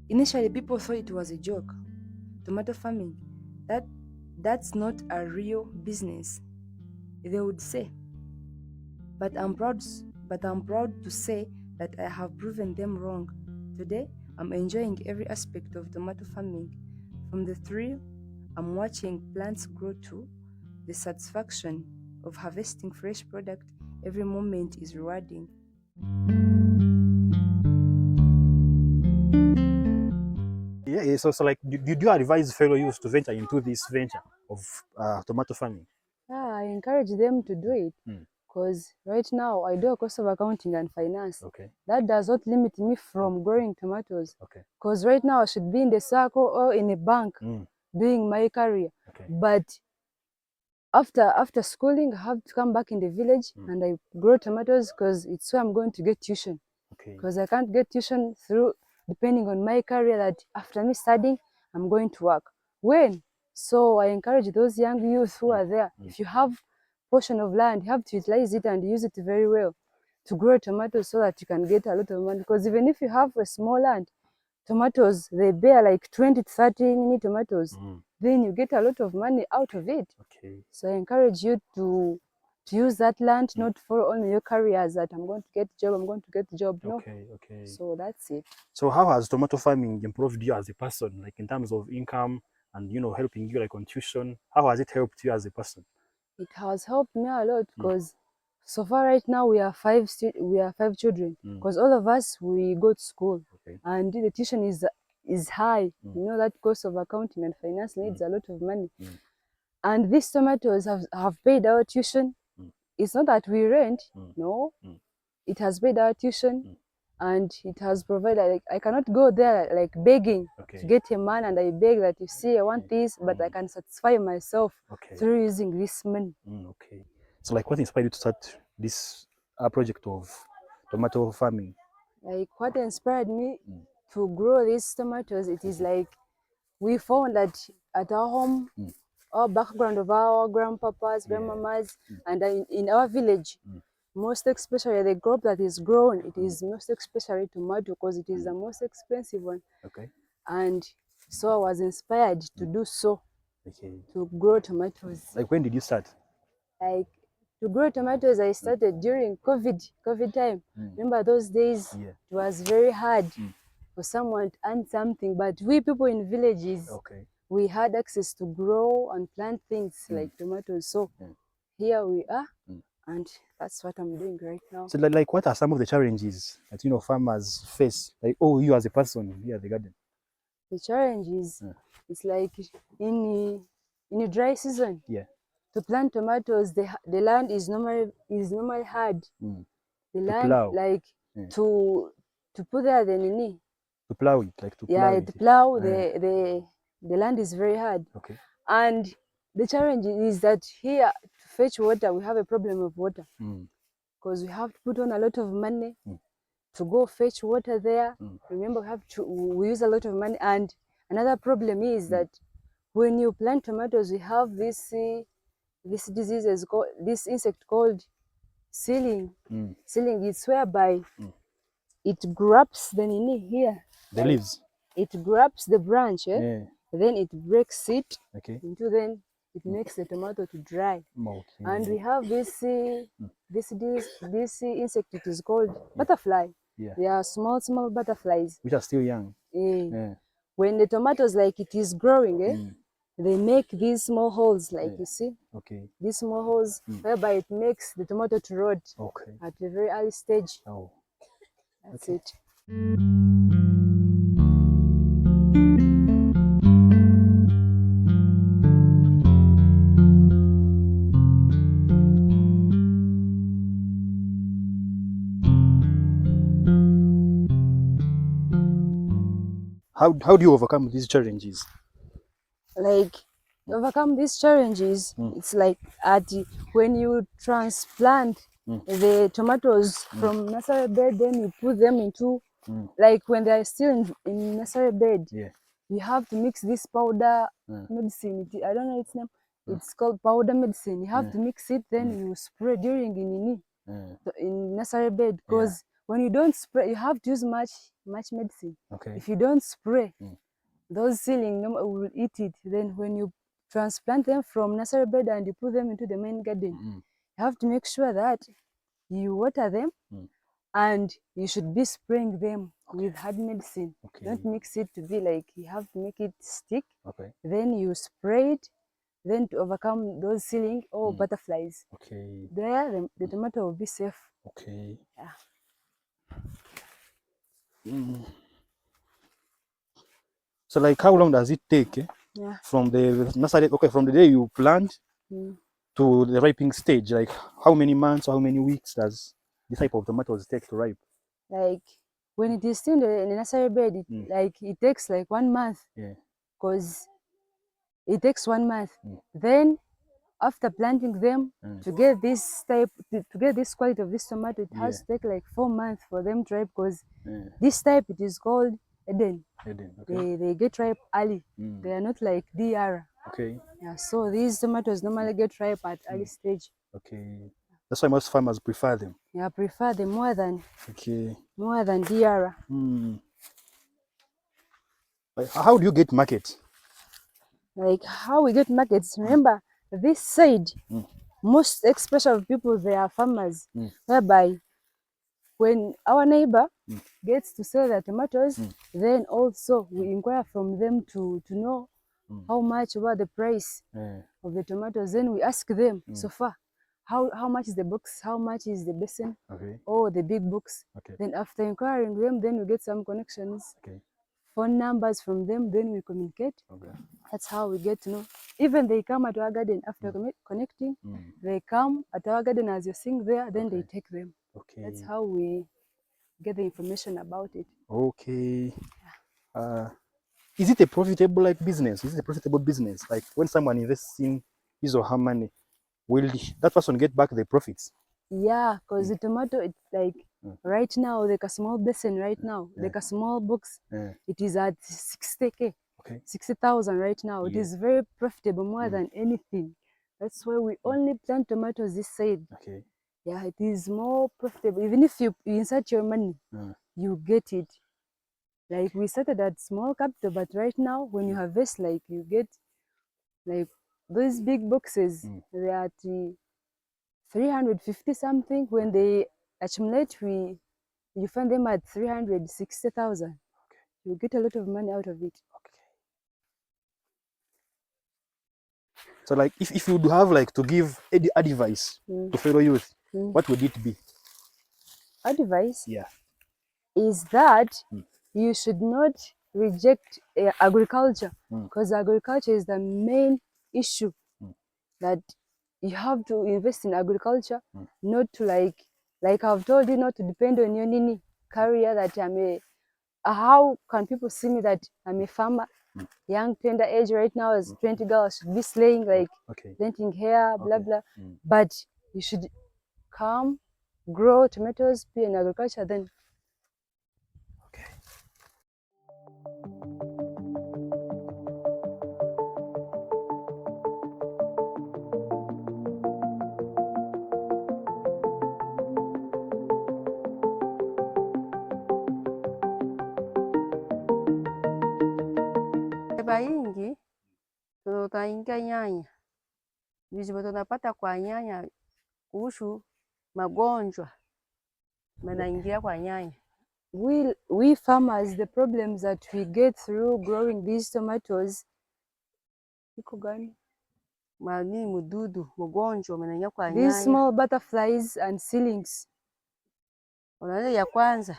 Initially, people thought it was a joke. Tomato farming, that's not a real business, they would say. But I'm proud to say that I have proven them wrong. Today, I'm enjoying every aspect of tomato farming, from the thrill I'm watching plants grow to the satisfaction of harvesting fresh product. Every moment is rewarding. Yeah, so like, did you advise fellow youth to venture into this venture of tomato farming? I encourage them to do it Mm. because right now I do a course of accounting and finance. Okay. That does not limit me from growing tomatoes. Okay. Because right now I should be in the circle or in a bank doing my career. Okay. But after schooling, I have to come back in the village and I grow tomatoes because it's where I'm going to get tuition. Okay. Because I can't get tuition through depending on my career that after me studying, I'm going to work. When? So I encourage those young youth who are there. If you have portion of land, you have to utilize it and use it very well to grow tomatoes so that you can get a lot of money. Because even if you have a small land, tomatoes, they bear like 20 to 30 mini tomatoes. Then you get a lot of money out of it. Okay. So I encourage you to use that land, not follow only your careers that I'm going to get job, I'm going to get job. No. Okay. Okay. So that's it. So how has tomato farming improved you as a person, like in terms of income and helping you like on tuition? How has it helped you as a person? It has helped me a lot because so far right now we are five children. Because all of us we go to school, and the tuition is high. You know that course of accounting and finance needs a lot of money. And these tomatoes have paid our tuition. It's not that we rent, no. It has paid our tuition, and it has provided. Like, I cannot go there like begging to get a man, and I beg that you see I want this, but I can satisfy myself through using this money. Okay. So like, what inspired you to start this project of tomato farming? Like what inspired me to grow these tomatoes, it is like we found that at our home, our background of our grandpapas, grandmamas, and in our village, most especially the crop that is grown, it is most especially tomato because it is the most expensive one. Okay. And so I was inspired to do so, to grow tomatoes. Like, when did you start? Like to grow tomatoes, I started during COVID time. Remember those days? Yeah. It was very hard for someone to earn something, but we people in villages, we had access to grow and plant things like tomatoes. So here we are, and that's what I'm doing right now. So like, what are some of the challenges that farmers face? Like, you as a person here at the garden. The challenges, it's like in a dry season. Yeah. To plant tomatoes, the land is normally hard. The land plow. like to put there the nini. To plow it, like to plow Yeah, it. to plow the land is very hard. Okay. And the challenge is that here to fetch water, we have a problem of water. Because we have to put on a lot of money to go fetch water there. Remember, we use a lot of money. And another problem is that when you plant tomatoes, we have this disease this insect called ceiling. Ceiling is whereby it grabs the nini here. The leaves. It grabs the branch, Yeah. then it breaks it into, then it makes the tomato to dry. Okay. And we have this insect, it is called butterfly. Yeah. They are small butterflies which are still young. Yeah. When the tomatoes like it is growing, they make these small holes, like you see. Okay. These small holes whereby it makes the tomato to rot at a very early stage. Oh. That's it. How do you overcome these challenges? Like overcome these challenges, it's like when you transplant the tomatoes from nursery bed, then you put them into like when they are still in nursery bed. You have to mix this powder medicine. I don't know its name. It's called powder medicine. You have to mix it, then you spray during in nursery bed, because when you don't spray, you have to use much medicine. Okay. If you don't spray, those seedling will eat it. Then when you transplant them from nursery bed and you put them into the main garden, you have to make sure that you water them, and you should be spraying them with hard medicine. Don't mix it to be like, you have to make it stick. Then you spray it, then to overcome those seedling or butterflies. There the tomato will be safe. So like, how long does it take from the nursery, from the day you plant to the ripening stage? Like, how many months or how many weeks does this type of tomatoes take to ripe? Like, when it is still in the nursery bed, it takes like 1 month. Because it takes 1 month. Then after planting them, to get this type, to get this quality of this tomato, it has to take like 4 months for them to ripe, because this type, it is called Eden. They get ripe early. They are not like DR. Yeah, so these tomatoes normally get ripe at early stage. That's why most farmers prefer them. Yeah, prefer them more than DR. Like, how do you get market? Like, how we get markets? Remember, this side, most especially of people, they are farmers, whereby when our neighbor gets to sell their tomatoes, then also we inquire from them to know how much about the price of the tomatoes. Then we ask them, so far, how much is the box, how much is the basin, or the big box. Then after inquiring them, then we get some connections, phone numbers from them, then we communicate. That's how we get to know. Even they come at our garden after connecting, they come at our garden as you're seeing there, then they take them. That's how we get the information about it. Is it a profitable business? Is it a profitable business? Like, when someone invests in his or her money, will that person get back the profits? Yeah, because the tomato, it's like right now, like a small basin right now, like a small box, it is at 60K, 60,000 right now. It is very profitable, more than anything. That's why we only plant tomatoes this side. Yeah, it is more profitable. Even if you insert your money, you get it. Like, we started at small capital, but right now, when you harvest, like, you get like those big boxes, they are at 350 something. When they accumulate, you find them at 360,000. You get a lot of money out of it. So like, if you do have to give advice to fellow youth, what would it be? Advice is that you should not reject agriculture, because agriculture is the main issue. That you have to invest in agriculture, not to like I've told you, not to depend on your nini career, that how can people see me that I'm a farmer, young, tender age right now, as 20 girls should be slaying, like planting hair, blah blah. But you should come, grow tomatoes, be in agriculture, then. Yingi tutaingia nyanya, vizibu tunapata kwa nyanya kuhusu magonjwa manaingia kwa nyanya. We farmers, the problems that we get through growing these tomatoes, iko gani? Mani mududu magonjwa manaingia kwa These nyanya. small butterflies and seedlings. Unaanza ya kwanza,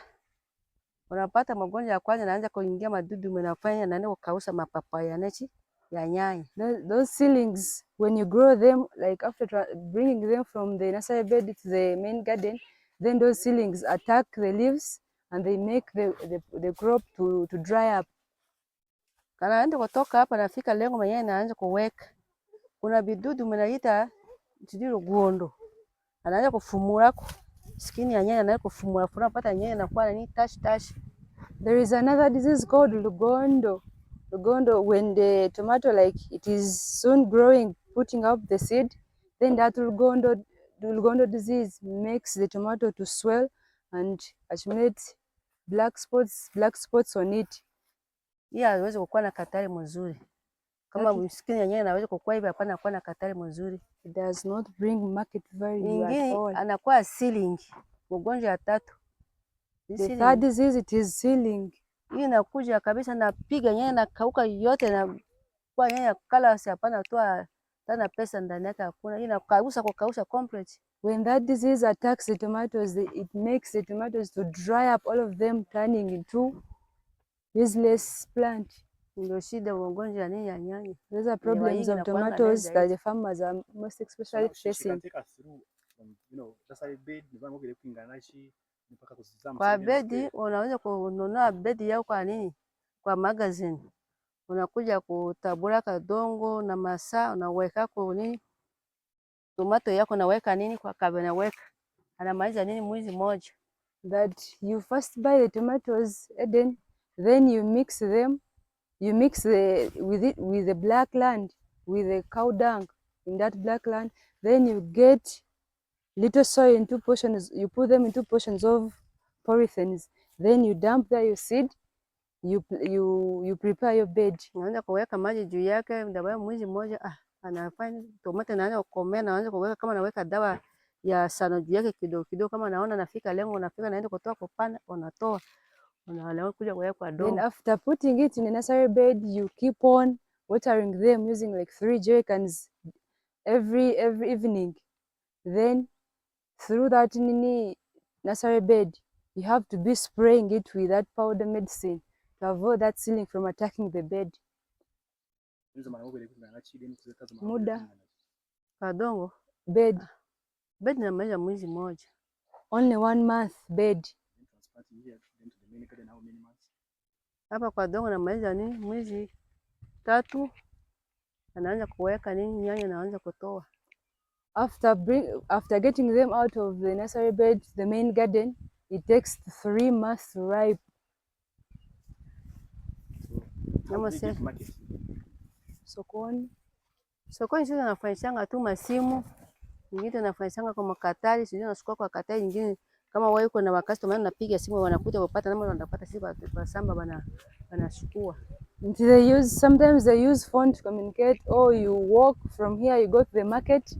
unapata magonjwa ya kwanza, naanza kuingia madudu, mnafanya naenda kukausa mapapaya nechi ya nyanya. Those seedlings, when you grow them, like after bringing them from the nursery bed to the main garden, then those seedlings attack the leaves and they make the crop to dry up. Kana enda kutoka hapa nafika lengo mwenyewe naanza kuweka. Kuna vidudu mnaita tidiro guondo. Anaanza kufumura skin ya nyanya, anaanza kufumura, unapata nyanya inakuwa ni tash. There is another disease called lugondo. Lugondo, when the tomato, like, it is soon growing, putting up the seed, then that lugondo disease makes the tomato to swell and accumulate black spots on it. Hii haiwezi kukuwa na katari mzuri. Kama skin yenyewe inaweza kukua hivi, hapana kuwa na katari mzuri. It does not bring market value at Ingine all. anakuwa ceiling. Ugonjwa ya tatu. The third disease, it is ceiling. Hii inakuja kabisa na piga nyanya na kauka yote na kwa nyanya kala hapana toa tena pesa ndani yake hakuna. Hii inakausha complete. When that disease attacks the tomatoes, it makes the tomatoes to dry up, all of them turning into useless plant. Ndio shida ugonjwa nini ya nyanya. Those are problems of tomatoes that the farmers are most especially facing. Kwa bedi unaweza kununua bedi yao kwa nini? Kwa magazine. Unakuja kutabura kadongo na masaa unaweka kwa nini? Tomato yako naweka nini kwa kabe naweka. Anamaliza nini mwezi moja. That you first buy the tomatoes, Eden, then you mix them. You mix with the black land, with the cow dung in that black land. Then you get little soil into portions. You put them into portions of polythenes. Then you dump there your seed. You prepare your bed. Unaanza kuweka maji juu yake, ndio mwezi mmoja anafanya tomato naanza kukomea, naanza kuweka kama naweka dawa ya sano juu yake kidogo kidogo, kama naona nafika lengo nafika naenda kutoa kupanda unatoa unaelewa kuja kuweka Then after putting it in a nursery bed, you keep on watering them using like 3 jerrycans every evening. Then through that nursery bed, you have to be spraying it with that powder medicine to avoid that ceiling from attacking the bed. Muda kadongo bed na maisha mwezi moja. Only 1 month bed. Hapa kwa dongo na maisha nini mwezi 3 anaanza kuweka nini nyanya naanza kutoa. After getting them out of the nursery bed to the main garden, it takes 3 months to ripe. Sokoni sisi tunafanyishanga tu masimu, nyingine tunafanyishanga kwa makatari, sisi tunachukua kwa katari nyingine kama wao yuko na customer napiga simu wanakuja kupata namba wanapata sisi kwa samba banachukua. Sometimes they use phone to communicate, or you walk from here, you go to the market,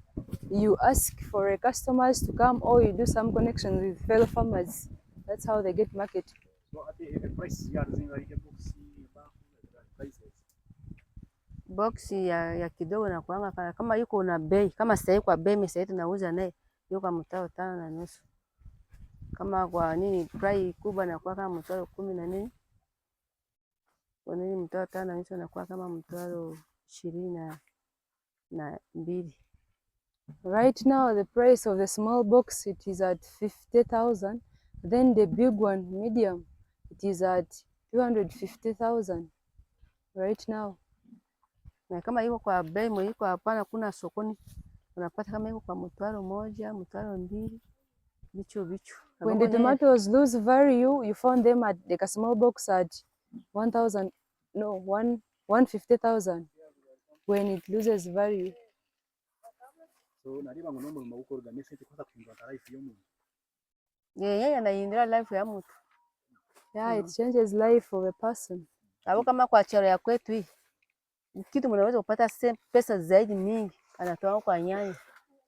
you ask for customers to come, or you do some connections with fellow farmers. That's how they get market. So at the price you are using like a prices. Box ya kidogo na kuanga kama yuko na bei, kama sasa kwa bei mimi tunauza naye yuko kwa mtao 5.5. Kama kwa nini price kubwa na kwa kama mtao 10 na nini? Kwa nini mtao 5.5 na kwa kama mtao 22. Right now the price of the small box, it is at 50,000. Then the big one, medium, it is at 250,000 right now. Na kama iko kwa bei iko hapana, kuna sokoni unapata kama iko kwa mtwaro 1, mtwaro 2, bicho. When the tomatoes lose value, you found them at like a small box at 150,000 when it loses value. So nariba ngonombo mauko organize kwa kuingia life yomu. Yeah, na life ya mtu. Yeah, it changes life of a person. Hapo kama kwa chero ya kwetu hii kitu mnaweza kupata pesa zaidi mingi anatoa kwa nyanya.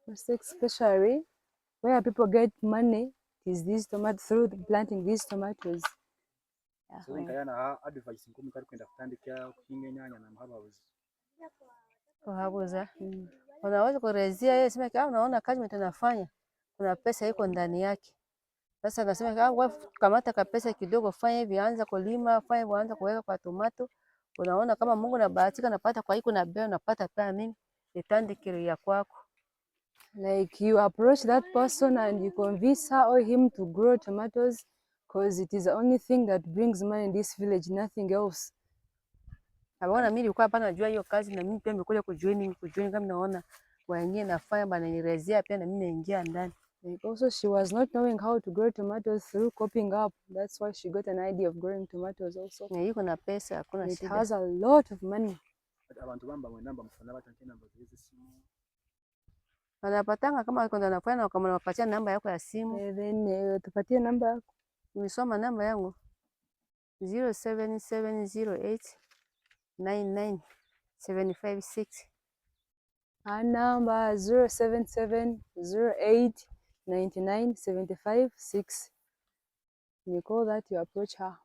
Especially where people get money is these tomatoes through planting these tomatoes. So nkayana advice ngomu kari kwenda kutandika kuhinga nyanya na mhababuzi. Habuza. Unaweza kurezia yeye sema kama unaona kazi mtanafanya kuna pesa iko ndani yake. Sasa nasema kama kamata ka pesa kidogo, fanya hivi, anza kulima, fanya hivi, anza kuweka kwa tomato. Unaona kama Mungu anabahatika napata kwa hiyo na bei unapata pia nini? Itandikiro ya kwako. Like you approach that person and you convince her or him to grow tomatoes because it is the only thing that brings money in this village, nothing else. Abaona mimi nilikuwa hapa najua hiyo kazi na mimi pia nimekuja kujoin kama naona wengine nafanya bana nirezea pia na mimi naingia ndani. Like also she was not knowing how to grow tomatoes through coping up. That's why she got an idea of growing tomatoes also. Na iko na pesa, hakuna shida. It has a lot of money. Abantu bamba mwenamba mfana batanke namba zizi simu. Wanapatanga kama kwenda nafanya kama unapatia namba yako ya simu. Then tupatie namba yako. Umesoma namba yangu 0770899756. Namba 0770899756. You call that, you approach her.